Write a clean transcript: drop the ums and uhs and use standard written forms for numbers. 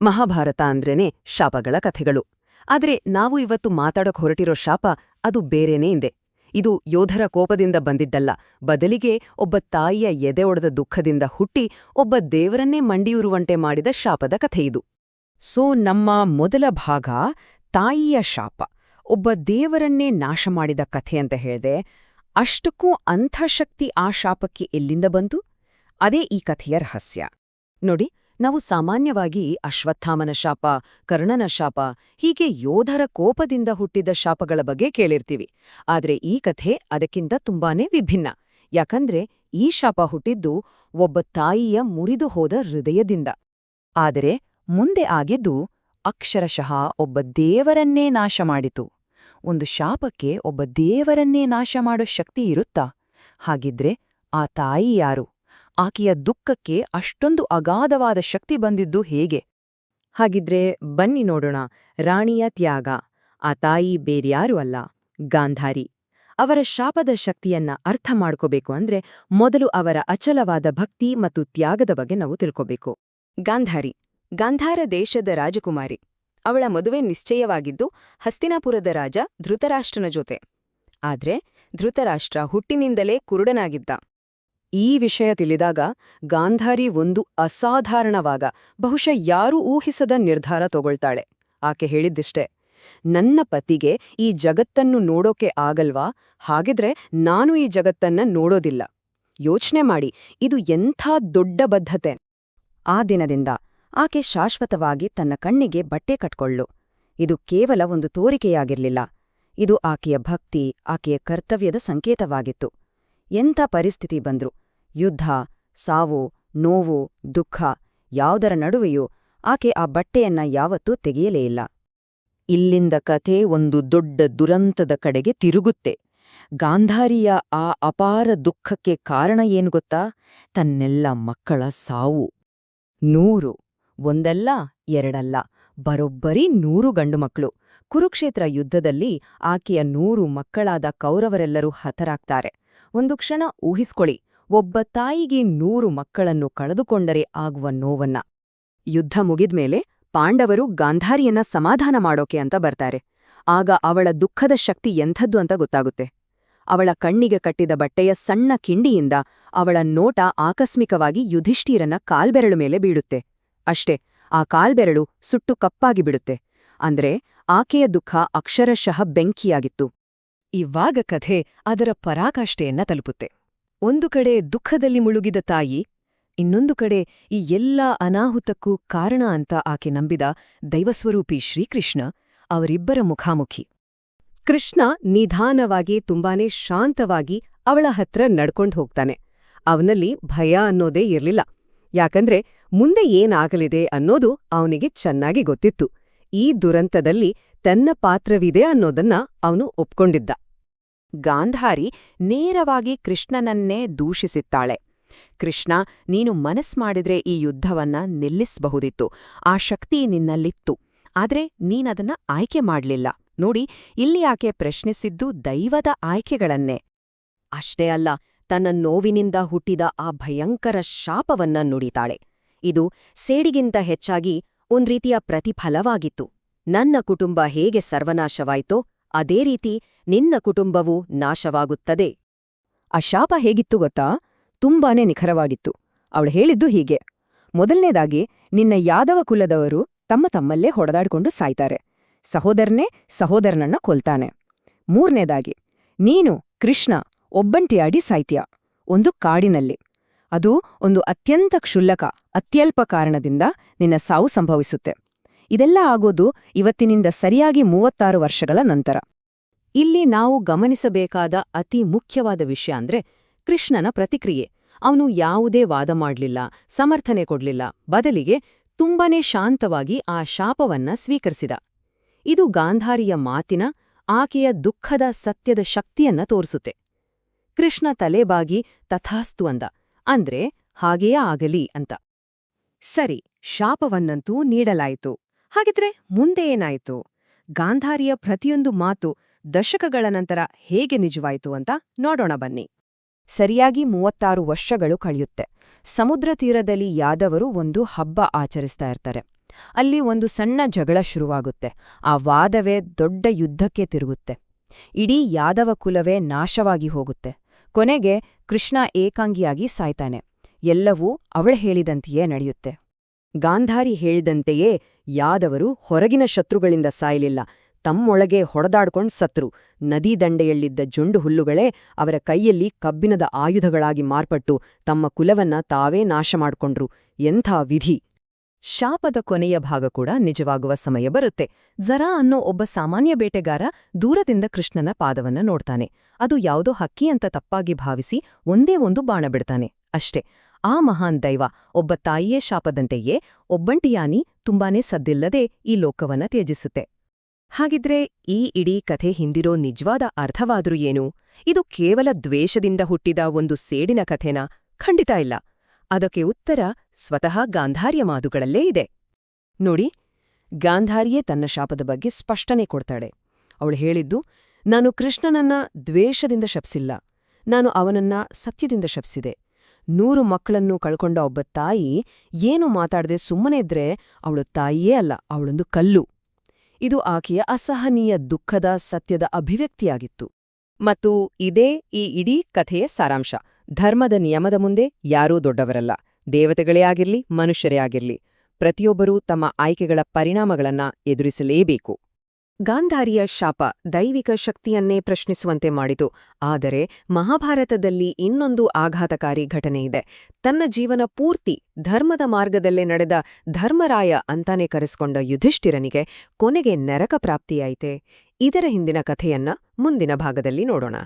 ಮಹಾಭಾರತ ಅಂದ್ರೇನೆ ಶಾಪಗಳ ಕಥೆಗಳು. ಆದ್ರೆ ನಾವು ಇವತ್ತು ಮಾತಾಡಕ್ ಹೊರಟಿರೋ ಶಾಪ ಅದು ಬೇರೆನೇ ಇದೆ. ಇದು ಯೋಧರ ಕೋಪದಿಂದ ಬಂದಿದ್ದಲ್ಲ, ಬದಲಿಗೆ ಒಬ್ಬ ತಾಯಿಯ ಎದೆ ಒಡೆದ ದುಃಖದಿಂದ ಹುಟ್ಟಿ ಒಬ್ಬ ದೇವರನ್ನೇ ಮಂಡಿಯೂರುವಂತೆ ಮಾಡಿದ ಶಾಪದ ಕಥೆಯಿದು. ಸೊ ನಮ್ಮ ಮೊದಲ ಭಾಗ ತಾಯಿಯ ಶಾಪ, ಒಬ್ಬ ದೇವರನ್ನೇ ನಾಶ ಮಾಡಿದ ಕಥೆ ಅಂತ ಹೇಳ್ದೆ. ಅಷ್ಟಕ್ಕೂ ಅಂಥ ಶಕ್ತಿ ಆ ಶಾಪಕ್ಕೆ ಎಲ್ಲಿಂದ ಬಂತು? ಅದೇ ಈ ಕಥೆಯ ರಹಸ್ಯ. ನೋಡಿ, ನಾವು ಸಾಮಾನ್ಯವಾಗಿ ಅಶ್ವತ್ಥಾಮನ ಶಾಪ, ಕರ್ಣನ ಶಾಪ, ಹೀಗೆ ಯೋಧರ ಕೋಪದಿಂದ ಹುಟ್ಟಿದ ಶಾಪಗಳ ಬಗ್ಗೆ ಕೇಳಿರ್ತೀವಿ. ಆದ್ರೆ ಈ ಕಥೆ ಅದಕ್ಕಿಂತ ತುಂಬಾನೇ ವಿಭಿನ್ನ. ಯಾಕಂದ್ರೆ ಈ ಶಾಪ ಹುಟ್ಟಿದ್ದು ಒಬ್ಬ ತಾಯಿಯ ಮುರಿದು ಹೋದ ಹೃದಯದಿಂದ. ಆದರೆ ಮುಂದೆ ಆಗಿದ್ದು ಅಕ್ಷರಶಃ ಒಬ್ಬ ದೇವರನ್ನೇ ನಾಶ ಮಾಡಿತು. ಒಂದು ಶಾಪಕ್ಕೆ ಒಬ್ಬ ದೇವರನ್ನೇ ನಾಶ ಮಾಡೋ ಶಕ್ತಿ ಇರುತ್ತಾ? ಹಾಗಿದ್ರೆ ಆ ತಾಯಿ ಯಾರು? ಆಕೆಯ ದುಃಖಕ್ಕೆ ಅಷ್ಟೊಂದು ಅಗಾಧವಾದ ಶಕ್ತಿ ಬಂದಿದ್ದು ಹೇಗೆ? ಹಾಗಿದ್ರೆ ಬನ್ನಿ ನೋಡೋಣ. ರಾಣಿಯ ತ್ಯಾಗ. ಆ ತಾಯಿ ಬೇರ್ಯಾರೂ ಅಲ್ಲ, ಗಾಂಧಾರಿ. ಅವರ ಶಾಪದ ಶಕ್ತಿಯನ್ನ ಅರ್ಥ ಮಾಡ್ಕೋಬೇಕು ಅಂದ್ರೆ ಮೊದಲು ಅವರ ಅಚಲವಾದ ಭಕ್ತಿ ಮತ್ತು ತ್ಯಾಗದ ಬಗ್ಗೆ ನಾವು ತಿಳ್ಕೋಬೇಕು. ಗಾಂಧಾರಿ ಗಾಂಧಾರ ದೇಶದ ರಾಜಕುಮಾರಿ. ಅವಳ ಮದುವೆ ನಿಶ್ಚಯವಾಗಿದ್ದು ಹಸ್ತಿನಾಪುರದ ರಾಜ ಧೃತರಾಷ್ಟ್ರನ ಜೊತೆ. ಆದ್ರೆ ಧೃತರಾಷ್ಟ್ರ ಹುಟ್ಟಿನಿಂದಲೇ ಕುರುಡನಾಗಿದ್ದ. ಈ ವಿಷಯ ತಿಳಿದಾಗ ಗಾಂಧಾರಿ ಒಂದು ಅಸಾಧಾರಣವಾದ, ಬಹುಶಃ ಯಾರೂ ಊಹಿಸದ ನಿರ್ಧಾರ ತಗೊಳ್ತಾಳೆ. ಆಕೆ ಹೇಳಿದ್ದಿಷ್ಟೆ: ನನ್ನ ಪತಿಗೆ ಈ ಜಗತ್ತನ್ನು ನೋಡೋಕೆ ಆಗಲ್ವಾ? ಹಾಗಿದ್ರೆ ನಾನು ಈ ಜಗತ್ತನ್ನ ನೋಡೋದಿಲ್ಲ. ಯೋಚ್ನೆ ಮಾಡಿ, ಇದು ಎಂಥ ದೊಡ್ಡ ಬದ್ಧತೆ. ಆ ದಿನದಿಂದ ಆಕೆ ಶಾಶ್ವತವಾಗಿ ತನ್ನ ಕಣ್ಣಿಗೆ ಬಟ್ಟೆ ಕಟ್ಕೊಳ್ಳು. ಇದು ಕೇವಲ ಒಂದು ತೋರಿಕೆಯಾಗಿರ್ಲಿಲ್ಲ. ಇದು ಆಕೆಯ ಭಕ್ತಿ, ಆಕೆಯ ಕರ್ತವ್ಯದ ಸಂಕೇತವಾಗಿತ್ತು. ಎಂಥ ಪರಿಸ್ಥಿತಿ ಬಂದ್ರು, ಯುದ್ಧ, ಸಾವು, ನೋವು, ದುಃಖ ಯಾವುದರ ನಡುವೆಯೂ ಆಕೆ ಆ ಬಟ್ಟೆಯನ್ನ ಯಾವತ್ತೂ ತೆಗೆಯಲೇ ಇಲ್ಲ. ಇಲ್ಲಿಂದ ಕಥೆ ಒಂದು ದೊಡ್ಡ ದುರಂತದ ಕಡೆಗೆ ತಿರುಗುತ್ತೆ. ಗಾಂಧಾರಿಯ ಆ ಅಪಾರ ದುಃಖಕ್ಕೆ ಕಾರಣ ಏನು ಗೊತ್ತಾ? ತನ್ನೆಲ್ಲ ಮಕ್ಕಳ ಸಾವು. 100, ಒಂದಲ್ಲ ಎರಡಲ್ಲ, ಬರೋಬ್ಬರಿ 100 ಗಂಡುಮಕ್ಕಳು. ಕುರುಕ್ಷೇತ್ರ ಯುದ್ಧದಲ್ಲಿ ಆಕೆಯ 100 ಮಕ್ಕಳಾದ ಕೌರವರೆಲ್ಲರೂ ಹತರಾಗ್ತಾರೆ. ಒಂದು ಕ್ಷಣ ಊಹಿಸ್ಕೊಳ್ಳಿ, ಒಬ್ಬ ತಾಯಿಗೆ 100 ಮಕ್ಕಳನ್ನು ಕಳೆದುಕೊಂಡರೆ ಆಗುವ ನೋವನ್ನ. ಯುದ್ಧ ಮುಗಿದ್ಮೇಲೆ ಪಾಂಡವರು ಗಾಂಧಾರಿಯನ್ನ ಸಮಾಧಾನ ಮಾಡೋಕೆ ಅಂತ ಬರ್ತಾರೆ. ಆಗ ಅವಳ ದುಃಖದ ಶಕ್ತಿ ಎಂಥದ್ದು ಅಂತ ಗೊತ್ತಾಗುತ್ತೆ. ಅವಳ ಕಣ್ಣಿಗೆ ಕಟ್ಟಿದ ಬಟ್ಟೆಯ ಸಣ್ಣ ಕಿಂಡಿಯಿಂದ ಅವಳ ನೋಟ ಆಕಸ್ಮಿಕವಾಗಿ ಯುಧಿಷ್ಠಿರನ ಕಾಲ್ಬೆರಳು ಮೇಲೆ ಬೀಳುತ್ತೆ. ಅಷ್ಟೇ, ಆ ಕಾಲ್ಬೆರಳು ಸುಟ್ಟು ಕಪ್ಪಾಗಿ ಬಿಡುತ್ತೆ. ಅಂದ್ರೆ ಆಕೆಯ ದುಃಖ ಅಕ್ಷರಶಃ ಬೆಂಕಿಯಾಗಿತ್ತು. ಇವಾಗ ಕಥೆ ಅದರ ಪರಾಕಾಷ್ಠೆಯನ್ನ ತಲುಪುತ್ತೆ. ಒಂದು ಕಡೆ ದುಃಖದಲ್ಲಿ ಮುಳುಗಿದ ತಾಯಿ, ಇನ್ನೊಂದು ಕಡೆ ಈ ಎಲ್ಲಾ ಅನಾಹುತಕ್ಕೂ ಕಾರಣ ಅಂತ ಆಕೆ ನಂಬಿದ ದೈವಸ್ವರೂಪಿ ಶ್ರೀಕೃಷ್ಣ, ಅವರಿಬ್ಬರ ಮುಖಾಮುಖಿ. ಕೃಷ್ಣ ನಿಧಾನವಾಗಿ, ತುಂಬಾನೇ ಶಾಂತವಾಗಿ ಅವಳ ಹತ್ರ ನಡ್ಕೊಂಡು ಹೋಗ್ತಾನೆ. ಅವನಲ್ಲಿ ಭಯ ಅನ್ನೋದೇ ಇರ್ಲಿಲ್ಲ. ಯಾಕಂದ್ರೆ ಮುಂದೆ ಏನಾಗಲಿದೆ ಅನ್ನೋದು ಅವನಿಗೆ ಚೆನ್ನಾಗಿ ಗೊತ್ತಿತ್ತು. ಈ ದುರಂತದಲ್ಲಿ ತನ್ನ ಪಾತ್ರವಿದೆ ಅನ್ನೋದನ್ನ ಅವನು ಒಪ್ಕೊಂಡಿದ್ದ. ಗಾಂಧಾರಿ ನೇರವಾಗಿ ಕೃಷ್ಣನನ್ನೇ ದೂಷಿಸಿತ್ತಾಳೆ. ಕೃಷ್ಣ, ನೀನು ಮನಸ್ ಮಾಡಿದ್ರೆ ಈ ಯುದ್ಧವನ್ನ ನಿಲ್ಲಿಸಬಹುದಿತ್ತು. ಆ ಶಕ್ತಿ ನಿನ್ನಲ್ಲಿತ್ತು. ಆದ್ರೆ ನೀನದನ್ನ ಆಯ್ಕೆ ಮಾಡ್ಲಿಲ್ಲ. ನೋಡಿ, ಇಲ್ಲಿ ಆಕೆ ಪ್ರಶ್ನಿಸಿದ್ದು ದೈವದ ಆಯ್ಕೆಗಳನ್ನೇ. ಅಷ್ಟೇ ಅಲ್ಲ, ತನ್ನ ನೋವಿನಿಂದ ಹುಟ್ಟಿದ ಆ ಭಯಂಕರ ಶಾಪವನ್ನ ನುಡಿತಾಳೆ. ಇದು ಸೇಡಿಗಿಂತ ಹೆಚ್ಚಾಗಿ ಒಂದ್ರೀತಿಯ ಪ್ರತಿಫಲವಾಗಿತ್ತು. ನನ್ನ ಕುಟುಂಬ ಹೇಗೆ ಸರ್ವನಾಶವಾಯ್ತೋ ಅದೇ ರೀತಿ ನಿನ್ನ ಕುಟುಂಬವೂ ನಾಶವಾಗುತ್ತದೆ. ಆ ಶಾಪ ಹೇಗಿತ್ತು ಗೊತ್ತಾ? ತುಂಬಾನೇ ನಿಖರವಾಗಿತ್ತು. ಅವಳು ಹೇಳಿದ್ದು ಹೀಗೆ: ಮೊದಲನೇದಾಗಿ, ನಿನ್ನ ಯಾದವ ಕುಲದವರು ತಮ್ಮಲ್ಲೇ ಹೊಡೆದಾಡ್ಕೊಂಡು ಸಾಯ್ತಾರೆ. ಸಹೋದರನೇ ಸಹೋದರನನ್ನ ಕೊಲ್ತಾನೆ. 3ನೇದಾಗಿ, ನೀನು ಕೃಷ್ಣ ಒಬ್ಬಂಟಿಯಾಡಿ ಸಾಯ್ತ್ಯ, ಒಂದು ಕಾಡಿನಲ್ಲಿ. ಅದು ಒಂದು ಅತ್ಯಂತ ಕ್ಷುಲ್ಲಕ, ಅತ್ಯಲ್ಪ ಕಾರಣದಿಂದ ನಿನ್ನ ಸಾವು ಸಂಭವಿಸುತ್ತೆ. ಇದೆಲ್ಲ ಆಗೋದು ಇವತ್ತಿನಿಂದ ಸರಿಯಾಗಿ 36 ವರ್ಷಗಳ ನಂತರ. ಇಲ್ಲಿ ನಾವು ಗಮನಿಸಬೇಕಾದ ಅತಿ ಮುಖ್ಯವಾದ ವಿಷಯ ಅಂದ್ರೆ ಕೃಷ್ಣನ ಪ್ರತಿಕ್ರಿಯೆ. ಅವನು ಯಾವುದೇ ವಾದ ಮಾಡ್ಲಿಲ್ಲ, ಸಮರ್ಥನೆ ಕೊಡ್ಲಿಲ್ಲ. ಬದಲಿಗೆ ತುಂಬಾನೇ ಶಾಂತವಾಗಿ ಆ ಶಾಪವನ್ನ ಸ್ವೀಕರಿಸಿದ. ಇದು ಗಾಂಧಾರಿಯ ಮಾತಿನ, ಆಕೆಯ ದುಃಖದ ಸತ್ಯದ ಶಕ್ತಿಯನ್ನ ತೋರಿಸುತ್ತೆ. ಕೃಷ್ಣ ತಲೆಬಾಗಿ ತಥಾಸ್ತು ಅಂದ, ಅಂದ್ರೆ ಹಾಗೆಯೇ ಆಗಲಿ ಅಂತ. ಸರಿ, ಶಾಪವನ್ನಂತೂ ನೀಡಲಾಯಿತು. ಹಾಗಿದ್ರೆ ಮುಂದೆ ಏನಾಯಿತು? ಗಾಂಧಾರಿಯ ಪ್ರತಿಯೊಂದು ಮಾತು ದಶಕಗಳ ನಂತರ ಹೇಗೆ ನಿಜವಾಯಿತು ಅಂತ ನೋಡೋಣ ಬನ್ನಿ. ಸರಿಯಾಗಿ 36 ವರ್ಷಗಳು ಕಳೆಯುತ್ತೆ. ಸಮುದ್ರ ತೀರದಲ್ಲಿ ಯಾದವರು ಒಂದು ಹಬ್ಬ ಆಚರಿಸ್ತಾ ಇರ್ತಾರೆ. ಅಲ್ಲಿ ಒಂದು ಸಣ್ಣ ಜಗಳ ಶುರುವಾಗುತ್ತೆ. ಆ ವಾದವೇ ದೊಡ್ಡ ಯುದ್ಧಕ್ಕೆ ತಿರುಗುತ್ತೆ. ಇಡೀ ಯಾದವ ಕುಲವೇ ನಾಶವಾಗಿ ಹೋಗುತ್ತೆ. ಕೊನೆಗೆ ಕೃಷ್ಣ ಏಕಾಂಗಿಯಾಗಿ ಸಾಯ್ತಾನೆ. ಎಲ್ಲವೂ ಅವಳು ಹೇಳಿದಂತೆಯೇ ನಡೆಯುತ್ತೆ. ಗಾಂಧಾರಿ ಹೇಳಿದಂತೆಯೇ ಯಾದವರು ಹೊರಗಿನ ಶತ್ರುಗಳಿಂದ ಸಾಯಲಿಲ್ಲ, ತಮ್ಮೊಳಗೆ ಹೊಡೆದಾಡ್ಕೊಂಡ್ ಸತ್ರು. ನದೀ ದಂಡೆಯಲ್ಲಿದ್ದ ಜೊಂಡು ಹುಲ್ಲುಗಳೇ ಅವರ ಕೈಯಲ್ಲಿ ಕಬ್ಬಿಣದ ಆಯುಧಗಳಾಗಿ ಮಾರ್ಪಟ್ಟು ತಮ್ಮ ಕುಲವನ್ನ ತಾವೇ ನಾಶ ಮಾಡ್ಕೊಂಡ್ರು. ಎಂಥ ವಿಧಿ! ಶಾಪದ ಕೊನೆಯ ಭಾಗ ಕೂಡ ನಿಜವಾಗುವ ಸಮಯ ಬರುತ್ತೆ. ಜರಾ ಅನ್ನೋ ಒಬ್ಬ ಸಾಮಾನ್ಯ ಬೇಟೆಗಾರ ದೂರದಿಂದ ಕೃಷ್ಣನ ಪಾದವನ್ನ ನೋಡ್ತಾನೆ. ಅದು ಯಾವುದೋ ಹಕ್ಕಿ ಅಂತ ತಪ್ಪಾಗಿ ಭಾವಿಸಿ ಒಂದೇ ಒಂದು ಬಾಣ ಬಿಡ್ತಾನೆ ಅಷ್ಟೇ. ಆ ಮಹಾನ್ ದೈವ ಒಬ್ಬ ತಾಯಿಯೇ ಶಾಪದಂತೆಯೇ ಒಬ್ಬಂಟಿಯಾನಿ ತುಂಬಾನೇ ಸದ್ದಿಲ್ಲದೆ ಈ ಲೋಕವನ್ನ ತ್ಯಜಿಸುತ್ತೆ. ಹಾಗಿದ್ರೆ ಈ ಇಡೀ ಕಥೆ ಹಿಂದಿರೋ ನಿಜವಾದ ಅರ್ಥವಾದ್ರೂ ಏನು? ಇದು ಕೇವಲ ದ್ವೇಷದಿಂದ ಹುಟ್ಟಿದ ಒಂದು ಸೇಡಿನ ಕಥೆನಾ? ಖಂಡಿತ ಇಲ್ಲ. ಅದಕ್ಕೆ ಉತ್ತರ ಸ್ವತಃ ಗಾಂಧಾರಿಯ ಮಾತುಗಳಲ್ಲೇ ಇದೆ. ನೋಡಿ, ಗಾಂಧಾರಿಯೇ ತನ್ನ ಶಾಪದ ಬಗ್ಗೆ ಸ್ಪಷ್ಟನೆ ಕೊಡ್ತಾಳೆ. ಅವಳು ಹೇಳಿದ್ದು, ನಾನು ಕೃಷ್ಣನನ್ನ ದ್ವೇಷದಿಂದ ಶಪಿಸಿಲ್ಲ, ನಾನು ಅವನನ್ನ ಸತ್ಯದಿಂದ ಶಪಿಸಿದೆ. 100 ಮಕ್ಕಳನ್ನು ಕಳ್ಕೊಂಡ ಒಬ್ಬ ತಾಯಿ ಏನು ಮಾತಾಡದೆ ಸುಮ್ಮನೆ ಇದ್ರೆ ಅವಳು ತಾಯಿಯೇ ಅಲ್ಲ, ಅವಳೊಂದು ಕಲ್ಲು. ಇದು ಆಕೆಯ ಅಸಹನೀಯ ದುಃಖದ ಸತ್ಯದ ಅಭಿವ್ಯಕ್ತಿಯಾಗಿತ್ತು. ಮತ್ತು ಇದೇ ಈ ಇಡೀ ಕಥೆಯ ಸಾರಾಂಶ. ಧರ್ಮದ ನಿಯಮದ ಮುಂದೆ ಯಾರೂ ದೊಡ್ಡವರಲ್ಲ. ದೇವತೆಗಳೇ ಆಗಿರ್ಲಿ, ಮನುಷ್ಯರೇ ಆಗಿರ್ಲಿ, ಪ್ರತಿಯೊಬ್ಬರೂ ತಮ್ಮ ಆಯ್ಕೆಗಳ ಪರಿಣಾಮಗಳನ್ನ ಎದುರಿಸಲೇಬೇಕು. ಗಾಂಧಾರಿಯ ಶಾಪ ದೈವಿಕ ಶಕ್ತಿಯನ್ನೇ ಪ್ರಶ್ನಿಸುವಂತೆ ಮಾಡಿತು. ಆದರೆ ಮಹಾಭಾರತದಲ್ಲಿ ಇನ್ನೊಂದು ಆಘಾತಕಾರಿ ಘಟನೆಯಿದೆ. ತನ್ನ ಜೀವನ ಪೂರ್ತಿ ಧರ್ಮದ ಮಾರ್ಗದಲ್ಲೇ ನಡೆದ ಧರ್ಮರಾಯ ಅಂತಾನೆ ಕರೆಸ್ಕೊಂಡ ಯುಧಿಷ್ಠಿರನಿಗೆ ಕೊನೆಗೆ ನರಕ ಪ್ರಾಪ್ತಿಯಾಯಿತೆ. ಇದರ ಹಿಂದಿನ ಕಥೆಯನ್ನ ಮುಂದಿನ ಭಾಗದಲ್ಲಿ ನೋಡೋಣ.